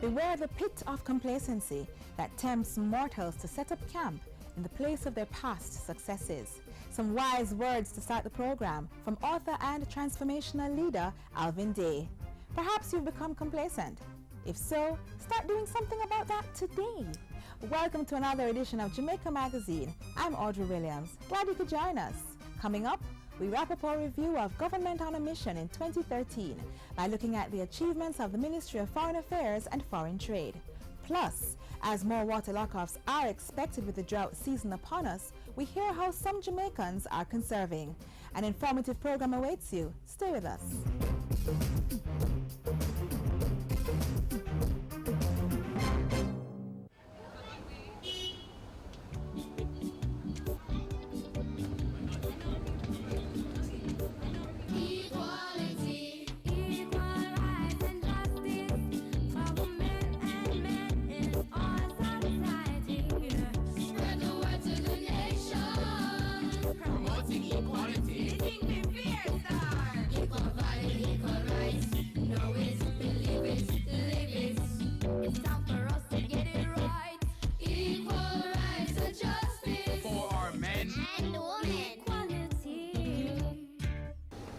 Beware the pit of complacency that tempts mortals to set up camp in the place of their past successes. Some wise words to start the program from author and transformational leader Alvin Day. Perhaps you've become complacent. If so, start doing something about that today. Welcome to another edition of Jamaica Magazine. I'm Audrey Williams. Glad you could join us. Coming up, we wrap up our review of Government on a Mission in 2013 by looking at the achievements of the Ministry of Foreign Affairs and Foreign Trade. Plus, as more water lockoffs are expected with the drought season upon us, we hear how some Jamaicans are conserving. An informative program awaits you. Stay with us.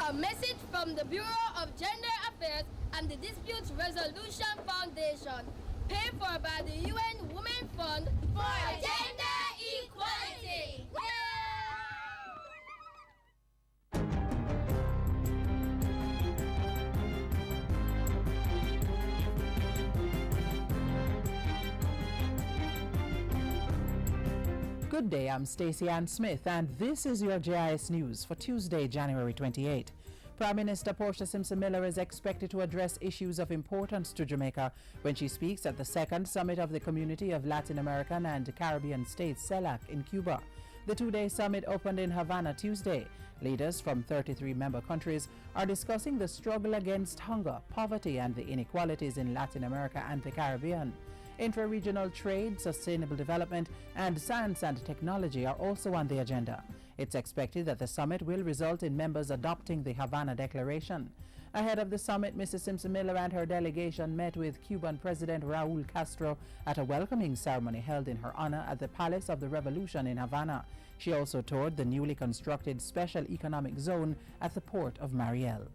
A message from the Bureau of Gender Affairs and the Disputes Resolution Foundation, paid for by the UN Women Fund for Gender Equality. Good day, I'm Stacey Ann Smith, and this is your JIS News for Tuesday, January 28. Prime Minister Portia Simpson Miller is expected to address issues of importance to Jamaica when she speaks at the second summit of the Community of Latin American and Caribbean States, CELAC, in Cuba. The two-day summit opened in Havana Tuesday. Leaders from 33 member countries are discussing the struggle against hunger, poverty, and the inequalities in Latin America and the Caribbean. Intra-regional trade, sustainable development, and science and technology are also on the agenda. It's expected that the summit will result in members adopting the Havana Declaration. Ahead of the summit, Mrs. Simpson Miller and her delegation met with Cuban President Raul Castro at a welcoming ceremony held in her honor at the Palace of the Revolution in Havana. She also toured the newly constructed Special Economic Zone at the port of Mariel.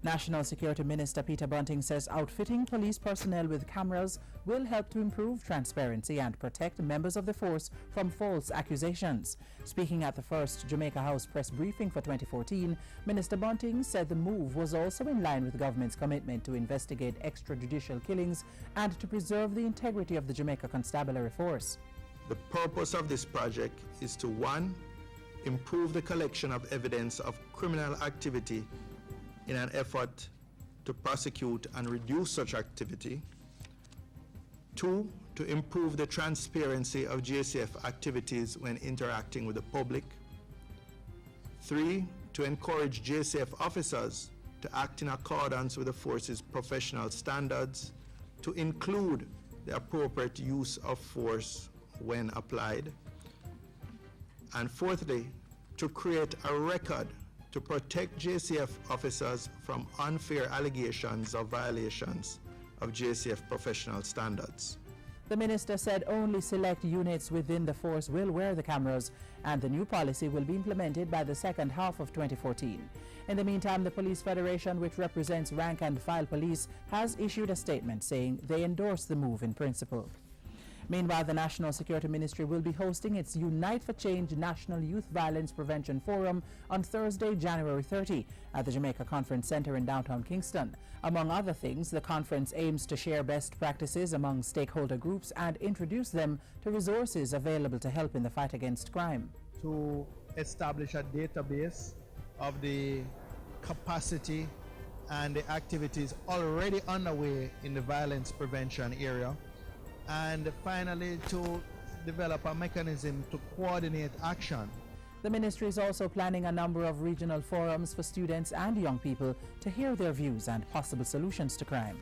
National Security Minister Peter Bunting says outfitting police personnel with cameras will help to improve transparency and protect members of the force from false accusations. Speaking at the first Jamaica House press briefing for 2014, Minister Bunting said the move was also in line with the government's commitment to investigate extrajudicial killings and to preserve the integrity of the Jamaica Constabulary Force. The purpose of this project is to 1. Improve the collection of evidence of criminal activity in an effort to prosecute and reduce such activity. 2, to improve the transparency of JCF activities when interacting with the public. 3, to encourage JCF officers to act in accordance with the force's professional standards, to include the appropriate use of force when applied. And fourthly, to create a record to protect JCF officers from unfair allegations of violations of JCF professional standards. The minister said only select units within the force will wear the cameras, and the new policy will be implemented by the second half of 2014. In the meantime, the Police Federation, which represents rank and file police, has issued a statement saying they endorse the move in principle. Meanwhile, the National Security Ministry will be hosting its Unite for Change National Youth Violence Prevention Forum on Thursday, January 30 at the Jamaica Conference Center in downtown Kingston. Among other things, the conference aims to share best practices among stakeholder groups and introduce them to resources available to help in the fight against crime. To establish a database of the capacity and the activities already underway in the violence prevention area, and finally to develop a mechanism to coordinate action. The ministry is also planning a number of regional forums for students and young people to hear their views and possible solutions to crime.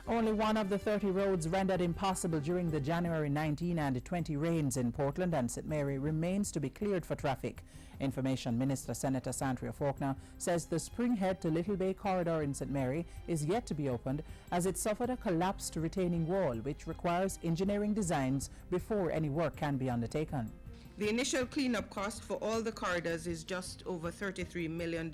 Only one of the 30 roads rendered impossible during the January 19 and 20 rains in Portland and St. Mary remains to be cleared for traffic. Information Minister Senator Sandria Faulkner says the Springhead to Little Bay corridor in St. Mary is yet to be opened as it suffered a collapsed retaining wall which requires engineering designs before any work can be undertaken. The initial cleanup cost for all the corridors is just over $33 million,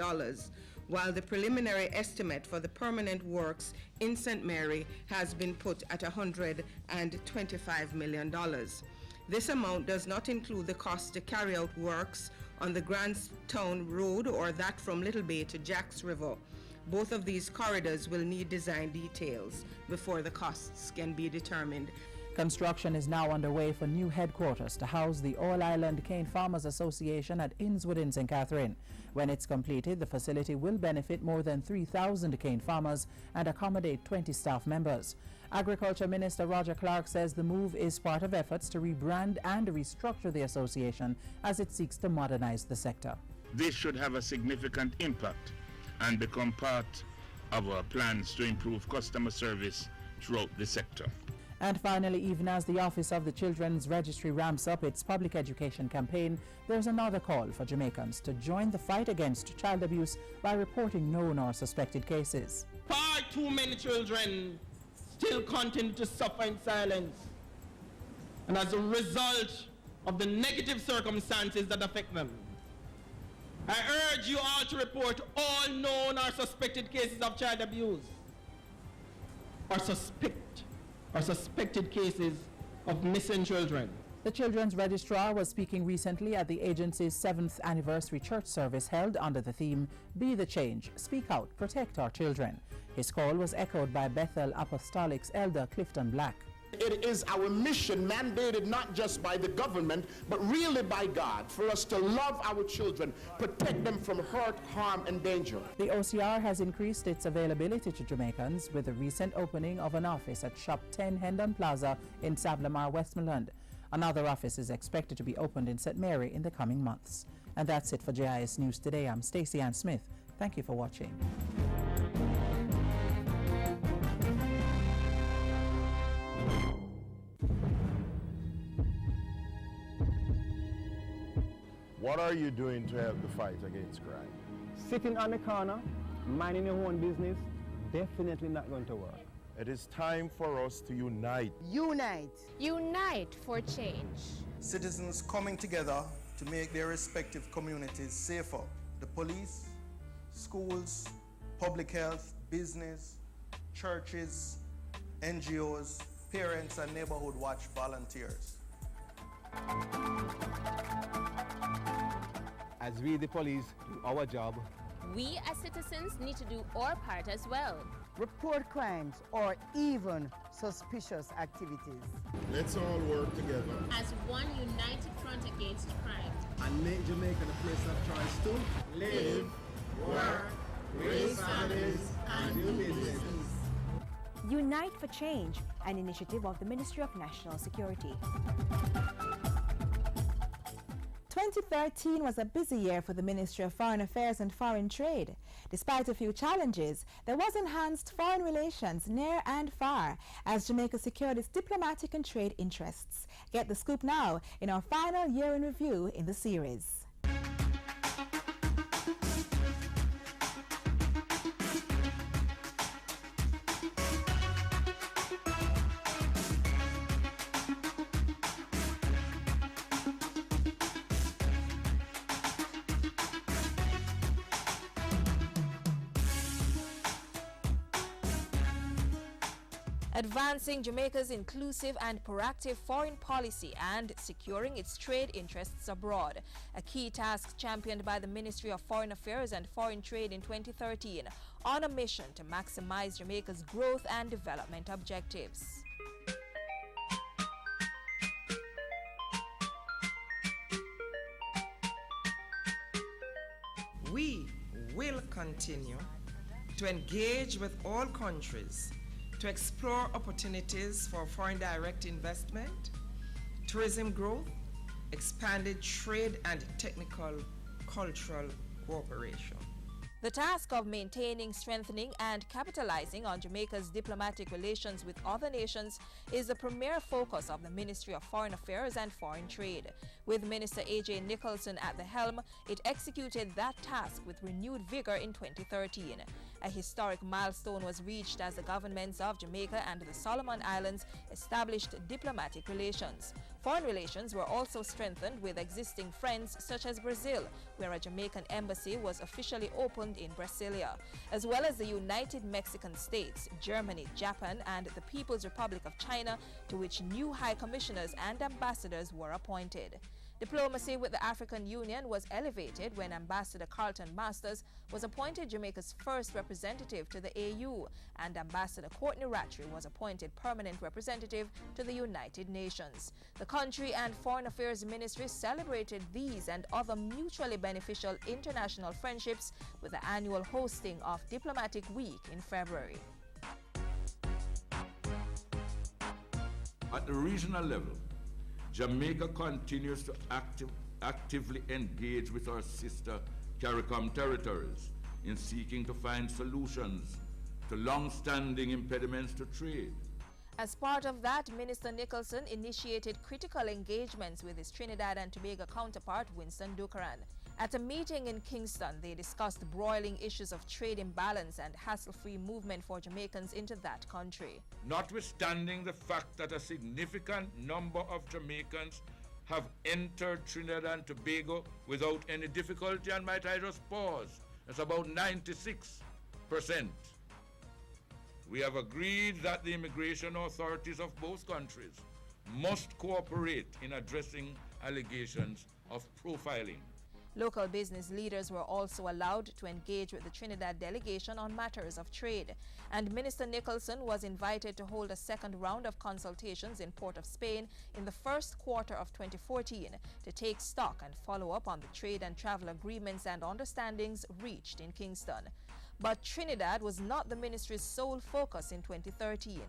while the preliminary estimate for the permanent works in St. Mary has been put at $125 million. This amount does not include the cost to carry out works on the Grandstown Road or that from Little Bay to Jacks River. Both of these corridors will need design details before the costs can be determined. Construction is now underway for new headquarters to house the All-Island Cane Farmers Association at Innswood in St. Catherine. When it's completed, the facility will benefit more than 3,000 cane farmers and accommodate 20 staff members. Agriculture Minister Roger Clark says the move is part of efforts to rebrand and restructure the association as it seeks to modernize the sector. This should have a significant impact and become part of our plans to improve customer service throughout the sector. And finally, even as the Office of the Children's Registry ramps up its public education campaign, there's another call for Jamaicans to join the fight against child abuse by reporting known or suspected cases. Far too many children still continue to suffer in silence, and as a result of the negative circumstances that affect them. I urge you all to report all known or suspected cases of child abuse or suspected cases of missing children. The Children's Registrar was speaking recently at the agency's 7th anniversary church service held under the theme, Be the Change, Speak Out, Protect Our Children. His call was echoed by Bethel Apostolic's elder Clifton Black. It is our mission, mandated not just by the government, but really by God, for us to love our children, protect them from hurt, harm, and danger. The OCR has increased its availability to Jamaicans with the recent opening of an office at Shop 10 Hendon Plaza in Savlamar, Westmoreland. Another office is expected to be opened in St. Mary in the coming months. And that's it for JIS News Today. I'm Stacey Ann Smith. Thank you for watching. What are you doing to help the fight against crime? Sitting on the corner, minding your own business, definitely not going to work. It is time for us to unite. Unite. Unite for change. Citizens coming together to make their respective communities safer. The police, schools, public health, business, churches, NGOs, parents, and neighborhood watch volunteers. As we, the police, do our job, we as citizens need to do our part as well. Report crimes or even suspicious activities. Let's all work together as one united front against crime. And make Jamaica the place of choice to live, work, raise families, and do business. Unite for Change, an initiative of the Ministry of National Security. 2013 was a busy year for the Ministry of Foreign Affairs and Foreign Trade. Despite a few challenges, there was enhanced foreign relations near and far as Jamaica secured its diplomatic and trade interests. Get the scoop now in our final year in review in the series. Advancing Jamaica's inclusive and proactive foreign policy and securing its trade interests abroad, a key task championed by the Ministry of Foreign Affairs and Foreign Trade in 2013 on a mission to maximize Jamaica's growth and development objectives. We will continue to engage with all countries to explore opportunities for foreign direct investment, tourism growth, expanded trade and technical cultural cooperation. The task of maintaining, strengthening, and capitalizing on Jamaica's diplomatic relations with other nations is the premier focus of the Ministry of Foreign Affairs and Foreign Trade. With Minister A.J. Nicholson at the helm, it executed that task with renewed vigor in 2013. A historic milestone was reached as the governments of Jamaica and the Solomon Islands established diplomatic relations. Foreign relations were also strengthened with existing friends such as Brazil, where a Jamaican embassy was officially opened in Brasilia, as well as the United Mexican States, Germany, Japan, and the People's Republic of China, to which new high commissioners and ambassadors were appointed. Diplomacy with the African Union was elevated when Ambassador Carlton Masters was appointed Jamaica's first representative to the AU, and Ambassador Courtney Rattray was appointed permanent representative to the United Nations. The Country and Foreign Affairs Ministry celebrated these and other mutually beneficial international friendships with the annual hosting of Diplomatic Week in February. At the regional level, Jamaica continues to actively engage with our sister CARICOM territories in seeking to find solutions to long-standing impediments to trade. As part of that, Minister Nicholson initiated critical engagements with his Trinidad and Tobago counterpart, Winston Ducaran. At a meeting in Kingston, they discussed broiling issues of trade imbalance and hassle-free movement for Jamaicans into that country. Notwithstanding the fact that a significant number of Jamaicans have entered Trinidad and Tobago without any difficulty, and might I just pause, it's about 96%. We have agreed that the immigration authorities of both countries must cooperate in addressing allegations of profiling. Local business leaders were also allowed to engage with the Trinidad delegation on matters of trade, and Minister Nicholson was invited to hold a second round of consultations in Port of Spain in the first quarter of 2014 to take stock and follow up on the trade and travel agreements and understandings reached in Kingston. But Trinidad was not the ministry's sole focus in 2013.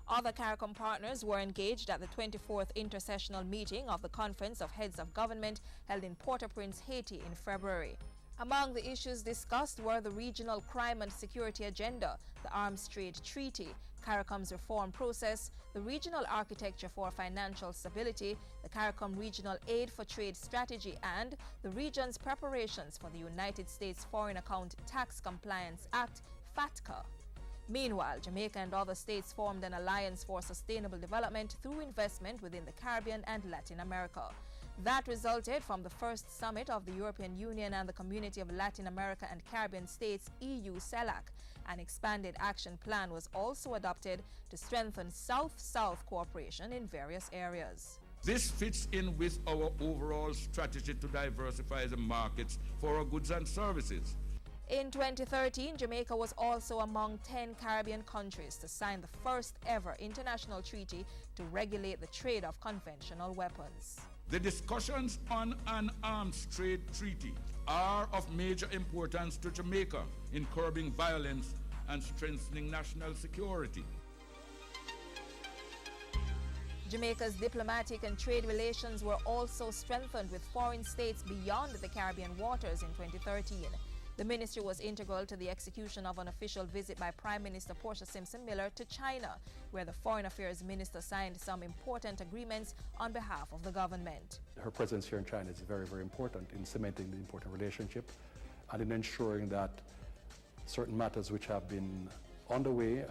Other CARICOM partners were engaged at the 24th intersessional meeting of the Conference of Heads of Government held in Port-au-Prince, Haiti in February. Among the issues discussed were the regional crime and security agenda, the Arms Trade Treaty, CARICOM's reform process, the regional architecture for financial stability, the CARICOM Regional Aid for Trade Strategy, and the region's preparations for the United States Foreign Account Tax Compliance Act, FATCA. Meanwhile, Jamaica and other states formed an alliance for sustainable development through investment within the Caribbean and Latin America. That resulted from the first summit of the European Union and the Community of Latin America and Caribbean States, EU CELAC. An expanded action plan was also adopted to strengthen South-South cooperation in various areas. This fits in with our overall strategy to diversify the markets for our goods and services. In 2013, Jamaica was also among 10 Caribbean countries to sign the first ever international treaty to regulate the trade of conventional weapons. The discussions on an arms trade treaty are of major importance to Jamaica in curbing violence and strengthening national security. Jamaica's diplomatic and trade relations were also strengthened with foreign states beyond the Caribbean waters in 2013. The ministry was integral to the execution of an official visit by Prime Minister Portia Simpson Miller to China, where the Foreign Affairs Minister signed some important agreements on behalf of the government. Her presence here in China is very, very important in cementing the important relationship and in ensuring that certain matters which have been on the way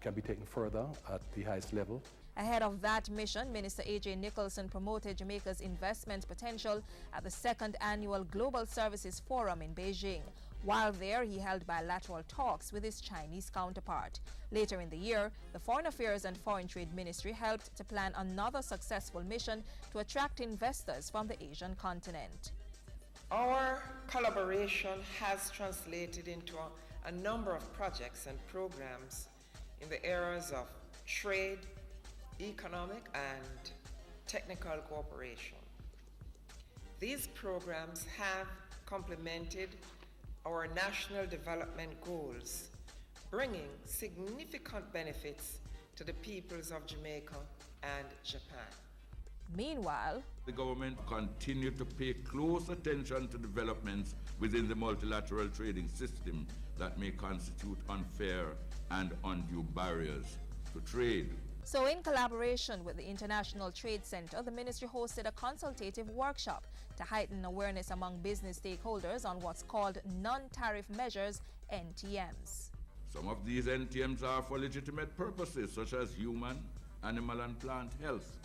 can be taken further at the highest level. Ahead of that mission, Minister A.J. Nicholson promoted Jamaica's investment potential at the second annual Global Services Forum in Beijing. While there, he held bilateral talks with his Chinese counterpart. Later in the year, the Foreign Affairs and Foreign Trade Ministry helped to plan another successful mission to attract investors from the Asian continent. Our collaboration has translated into a number of projects and programs in the areas of trade, economic and technical cooperation. These programs have complemented our national development goals, bringing significant benefits to the peoples of Jamaica and Japan. Meanwhile, the government continued to pay close attention to developments within the multilateral trading system that may constitute unfair and undue barriers to trade. so in collaboration with the International Trade Center, the ministry hosted a consultative workshop to heighten awareness among business stakeholders on what's called non-tariff measures, NTMs. Some of these NTMs are for legitimate purposes such as human, animal and plant health,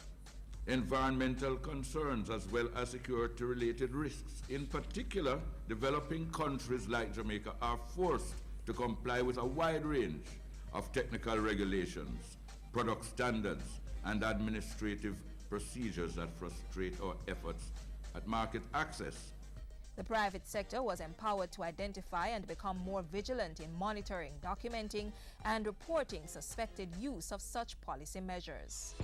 environmental concerns, as well as security-related risks. In particular, developing countries like Jamaica are forced to comply with a wide range of technical regulations, product standards, and administrative procedures that frustrate our efforts at market access. The private sector was empowered to identify and become more vigilant in monitoring, documenting, and reporting suspected use of such policy measures.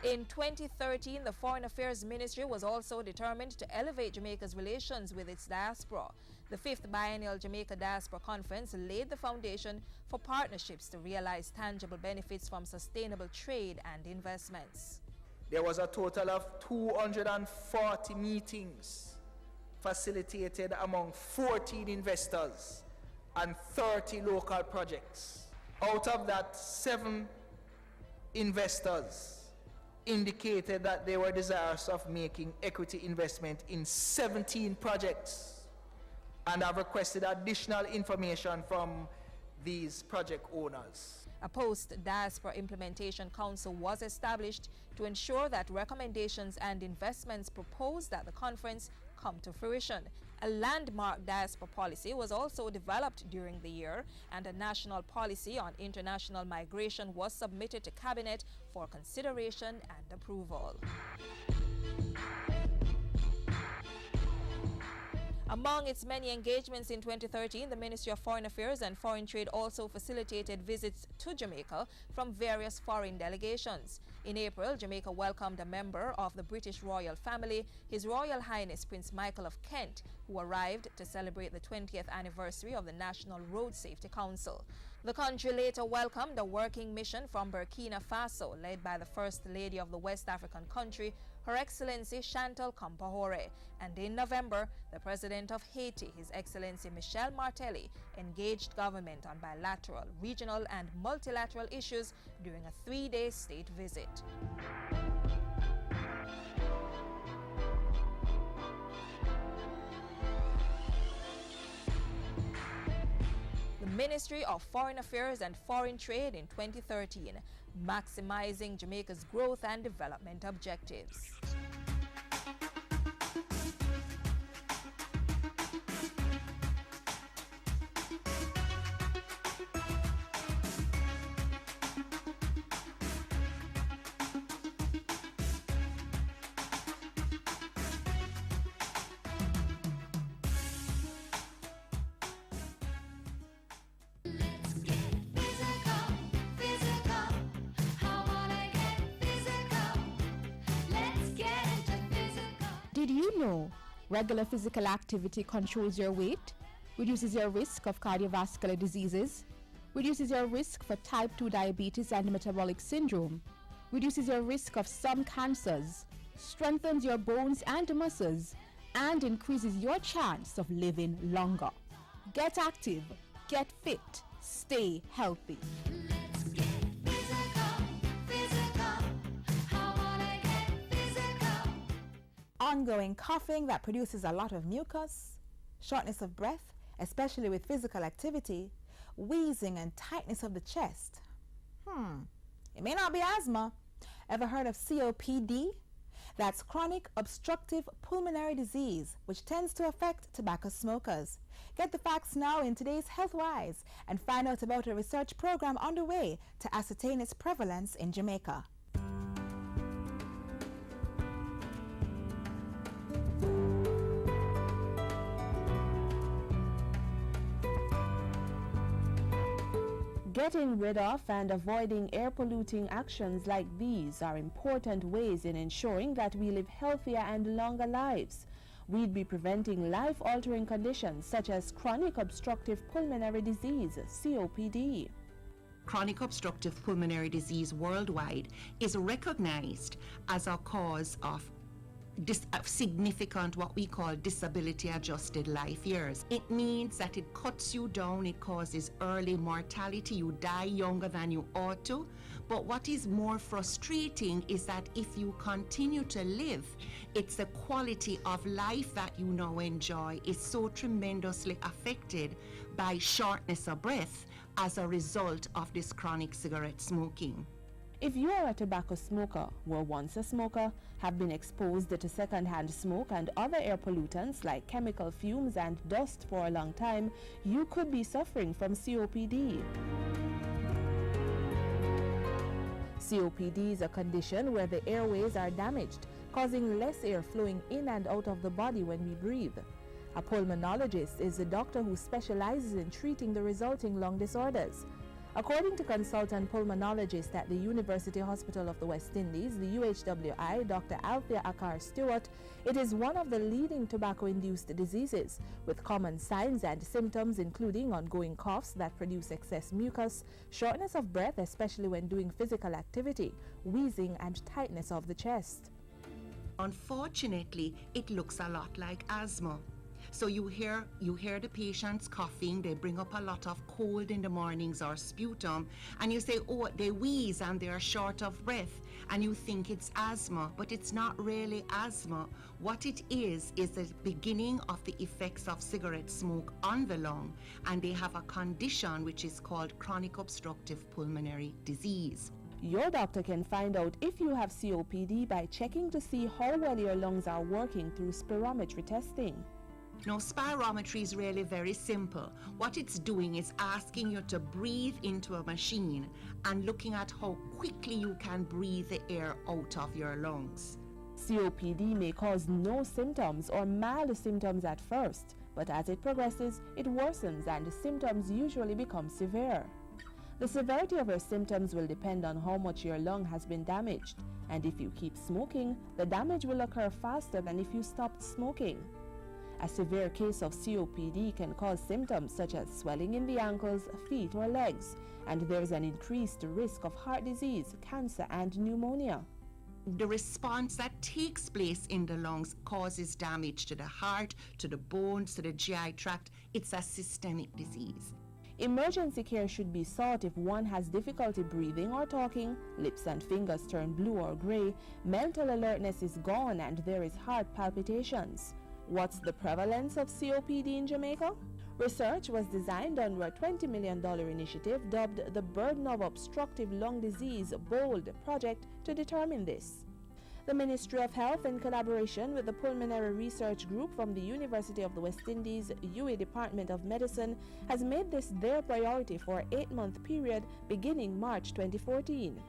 In 2013, the Foreign Affairs Ministry was also determined to elevate Jamaica's relations with its diaspora. The 5th Biennial Jamaica Diaspora Conference laid the foundation for partnerships to realize tangible benefits from sustainable trade and investments. There was a total of 240 meetings facilitated among 14 investors and 30 local projects. Out of that, 7 investors indicated that they were desirous of making equity investment in 17 projects and have requested additional information from these project owners. A post-diaspora implementation council was established to ensure that recommendations and investments proposed at the conference come to fruition. A landmark diaspora policy was also developed during the year, and a national policy on international migration was submitted to Cabinet for consideration and approval. Among its many engagements in 2013, the Ministry of Foreign Affairs and Foreign Trade also facilitated visits to Jamaica from various foreign delegations. In April, Jamaica welcomed a member of the British royal family, His Royal Highness Prince Michael of Kent, who arrived to celebrate the 20th anniversary of the National Road Safety Council. The country later welcomed a working mission from Burkina Faso, led by the First Lady of the West African country, Her Excellency Chantal Compaoré. And in November, the President of Haiti, His Excellency Michel Martelly, engaged government on bilateral, regional, and multilateral issues during a 3-day state visit. The Ministry of Foreign Affairs and Foreign Trade in 2013, maximizing Jamaica's growth and development objectives. Did you know regular physical activity controls your weight, reduces your risk of cardiovascular diseases, reduces your risk for type 2 diabetes and metabolic syndrome, reduces your risk of some cancers, strengthens your bones and muscles, and increases your chance of living longer? Get active, get fit, stay healthy. Ongoing coughing that produces a lot of mucus, shortness of breath, especially with physical activity, wheezing and tightness of the chest. It may not be asthma. Ever heard of COPD? That's chronic obstructive pulmonary disease, which tends to affect tobacco smokers. Get the facts now in today's HealthWise and find out about a research program underway to ascertain its prevalence in Jamaica. Getting rid of and avoiding air polluting actions like these are important ways in ensuring that we live healthier and longer lives. We'd be preventing life-altering conditions such as chronic obstructive pulmonary disease, COPD. chronic obstructive pulmonary disease worldwide is recognized as a cause of significant, what we call disability adjusted life years. It means that it cuts you down, it causes early mortality, you die younger than you ought to. But what is more frustrating is that if you continue to live, it's the quality of life that you now enjoy is so tremendously affected by shortness of breath as a result of this chronic cigarette smoking. If you are a tobacco smoker, were once a smoker, have been exposed to secondhand smoke and other air pollutants like chemical fumes and dust for a long time, you could be suffering from COPD. COPD is a condition where the airways are damaged, causing less air flowing in and out of the body when we breathe. A pulmonologist is a doctor who specializes in treating the resulting lung disorders. According to consultant pulmonologist at the University Hospital of the West Indies, the UHWI, Dr. Althea Akar Stewart, it is one of the leading tobacco-induced diseases, with common signs and symptoms including ongoing coughs that produce excess mucus, shortness of breath, especially when doing physical activity, wheezing, and tightness of the chest. Unfortunately, it looks a lot like asthma. So you hear the patients coughing, they bring up a lot of cold in the mornings or sputum, and you say, oh, they wheeze and they're short of breath, and you think it's asthma, but it's not really asthma. What it is the beginning of the effects of cigarette smoke on the lung, and they have a condition which is called chronic obstructive pulmonary disease. Your doctor can find out if you have COPD by checking to see how well your lungs are working through spirometry testing. Now, spirometry is really very simple. What it's doing is asking you to breathe into a machine and looking at how quickly you can breathe the air out of your lungs. COPD may cause no symptoms or mild symptoms at first, but as it progresses, it worsens and the symptoms usually become severe. The severity of your symptoms will depend on how much your lung has been damaged, and if you keep smoking, the damage will occur faster than if you stopped smoking. A severe case of COPD can cause symptoms such as swelling in the ankles, feet, or legs, and there is an increased risk of heart disease, cancer, and pneumonia. The response that takes place in the lungs causes damage to the heart, to the bones, to the GI tract. It's a systemic disease. Emergency care should be sought if one has difficulty breathing or talking, lips and fingers turn blue or gray, mental alertness is gone, and there is heart palpitations. What's the prevalence of COPD in Jamaica? Research was designed under a $20 million initiative dubbed the Burden of Obstructive Lung Disease BOLD project to determine this. The Ministry of Health, in collaboration with the Pulmonary Research Group from the University of the West Indies, UWI Department of Medicine, has made this their priority for an 8-month period beginning March 2014.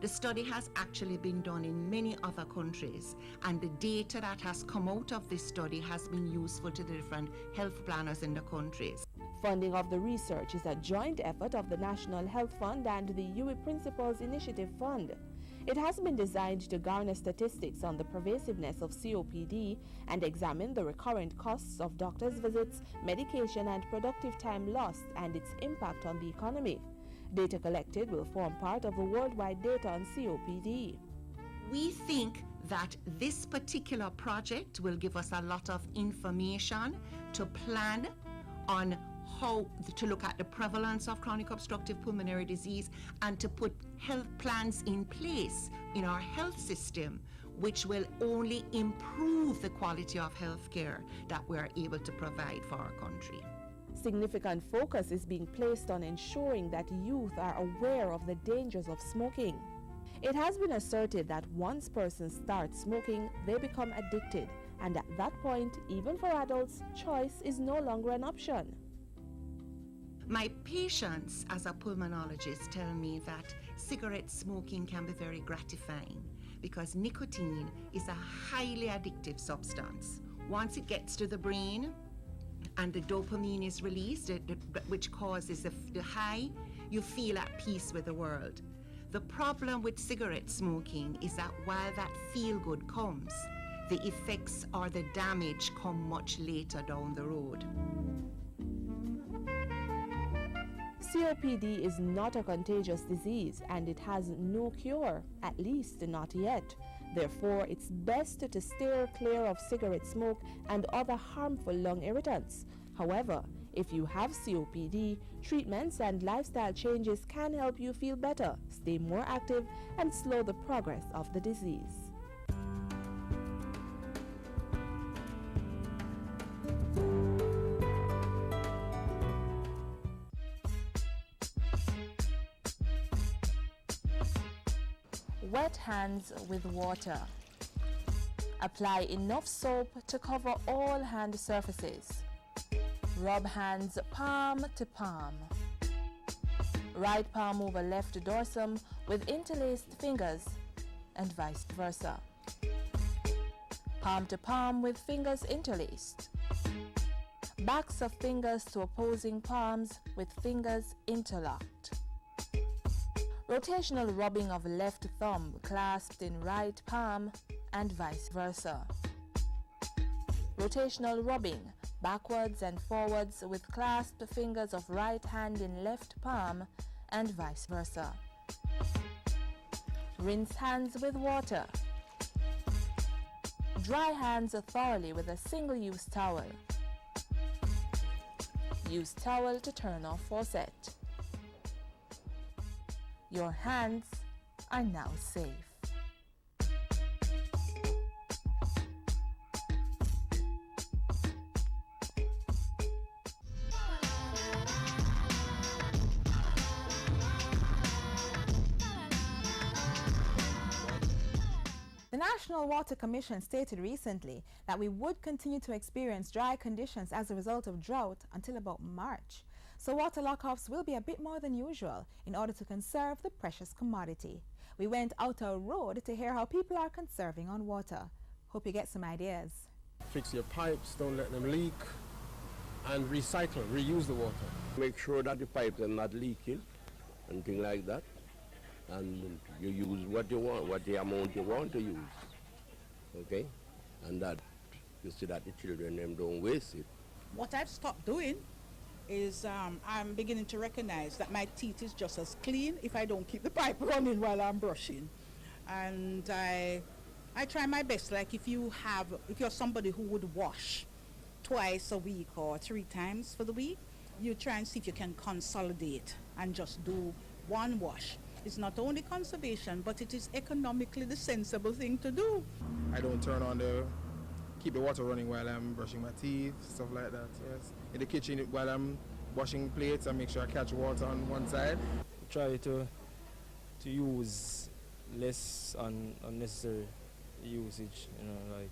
The study has actually been done in many other countries, and the data that has come out of this study has been useful to the different health planners in the countries. Funding of the research is a joint effort of the National Health Fund and the UWI Principals Initiative Fund. It has been designed to garner statistics on the pervasiveness of COPD and examine the recurrent costs of doctors' visits, medication, and productive time lost and its impact on the economy. Data collected will form part of the worldwide data on COPD. We think that this particular project will give us a lot of information to plan on how to look at the prevalence of chronic obstructive pulmonary disease and to put health plans in place in our health system, which will only improve the quality of health care that we are able to provide for our country. Significant focus is being placed on ensuring that youth are aware of the dangers of smoking. It has been asserted that once persons start smoking, they become addicted, and at that point, even for adults, choice is no longer an option. My patients as a pulmonologist tell me that cigarette smoking can be very gratifying because nicotine is a highly addictive substance. Once it gets to the brain and the dopamine is released, which causes the high, you feel at peace with the world. The problem with cigarette smoking is that while that feel-good comes, the effects or the damage come much later down the road. COPD is not a contagious disease and it has no cure, at least not yet. Therefore, it's best to steer clear of cigarette smoke and other harmful lung irritants. However, if you have COPD, treatments and lifestyle changes can help you feel better, stay more active, and slow the progress of the disease. Wet hands with water. Apply enough soap to cover all hand surfaces. Rub hands palm to palm. Right palm over left dorsum with interlaced fingers and vice versa. Palm to palm with fingers interlaced. Backs of fingers to opposing palms with fingers interlocked. Rotational rubbing of left thumb clasped in right palm and vice versa. Rotational rubbing backwards and forwards with clasped fingers of right hand in left palm and vice versa. Rinse hands with water. Dry hands thoroughly with a single-use towel. Use towel to turn off faucet. Your hands are now safe. The National Water Commission stated recently that we would continue to experience dry conditions as a result of drought until about March. So water lockoffs will be a bit more than usual in order to conserve the precious commodity. We went out a road to hear how people are conserving on water. Hope you get some ideas. Fix your pipes, don't let them leak, and recycle, reuse the water. Make sure that the pipes are not leaking and things like that. And you use what you want, what the amount you want to use. Okay? And that you see that the children them don't waste it. What I've stopped doing is I'm beginning to recognize that my teeth is just as clean if I don't keep the pipe running while I'm brushing. And I try my best, like if you're somebody who would wash twice a week or 3 times for the week, you try and see if you can consolidate and just do one wash. It's not only conservation, but it is economically the sensible thing to do. I don't turn on keep the water running while I'm brushing my teeth, stuff like that, yes. In the kitchen, while I'm washing plates, I make sure I catch water on one side. Try to use less unnecessary usage, like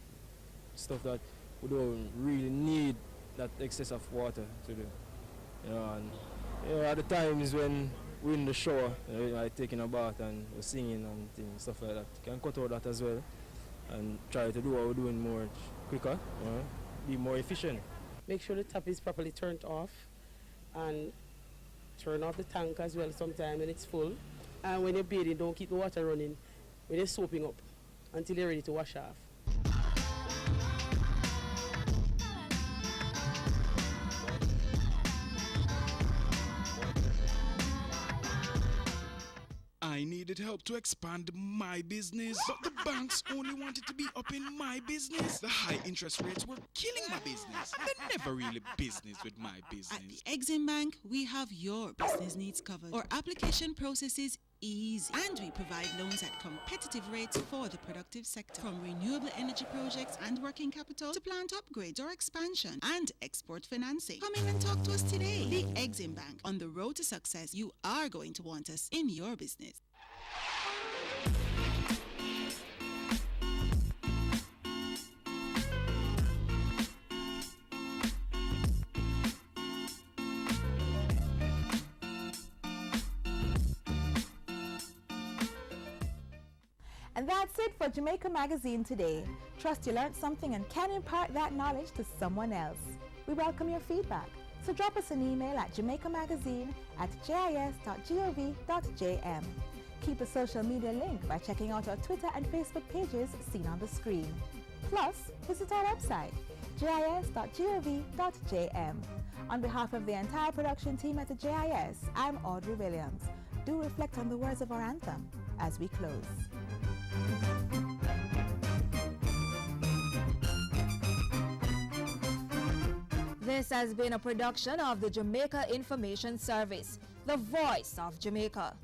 stuff that we don't really need that excess of water to do. And at the times when we're in the shower, like taking a bath and we're singing and things, stuff like that, you can cut out that as well and try to do what we're doing more quicker, be more efficient. Make sure the tap is properly turned off and turn off the tank as well sometimes when it's full. And when you're bathing, don't keep the water running when you're soaping up until you're ready to wash off. I needed help to expand my business, but the banks only wanted to be up in my business. The high interest rates were killing my business. They're never really business with my business. At the Exim Bank, we have your business needs covered. Our application process is easy, and we provide loans at competitive rates for the productive sector. From renewable energy projects and working capital to plant upgrades or expansion and export financing. Come in and talk to us today. The Exim Bank. On the road to success, you are going to want us in your business. And that's it for Jamaica Magazine today. Trust you learned something and can impart that knowledge to someone else. We welcome your feedback, so drop us an email at jamaicamagazine@jis.gov.jm. Keep a social media link by checking out our Twitter and Facebook pages seen on the screen. Plus, visit our website, jis.gov.jm. On behalf of the entire production team at the JIS, I'm Audrey Williams. Do reflect on the words of our anthem as we close. This has been a production of the Jamaica Information Service, the voice of Jamaica.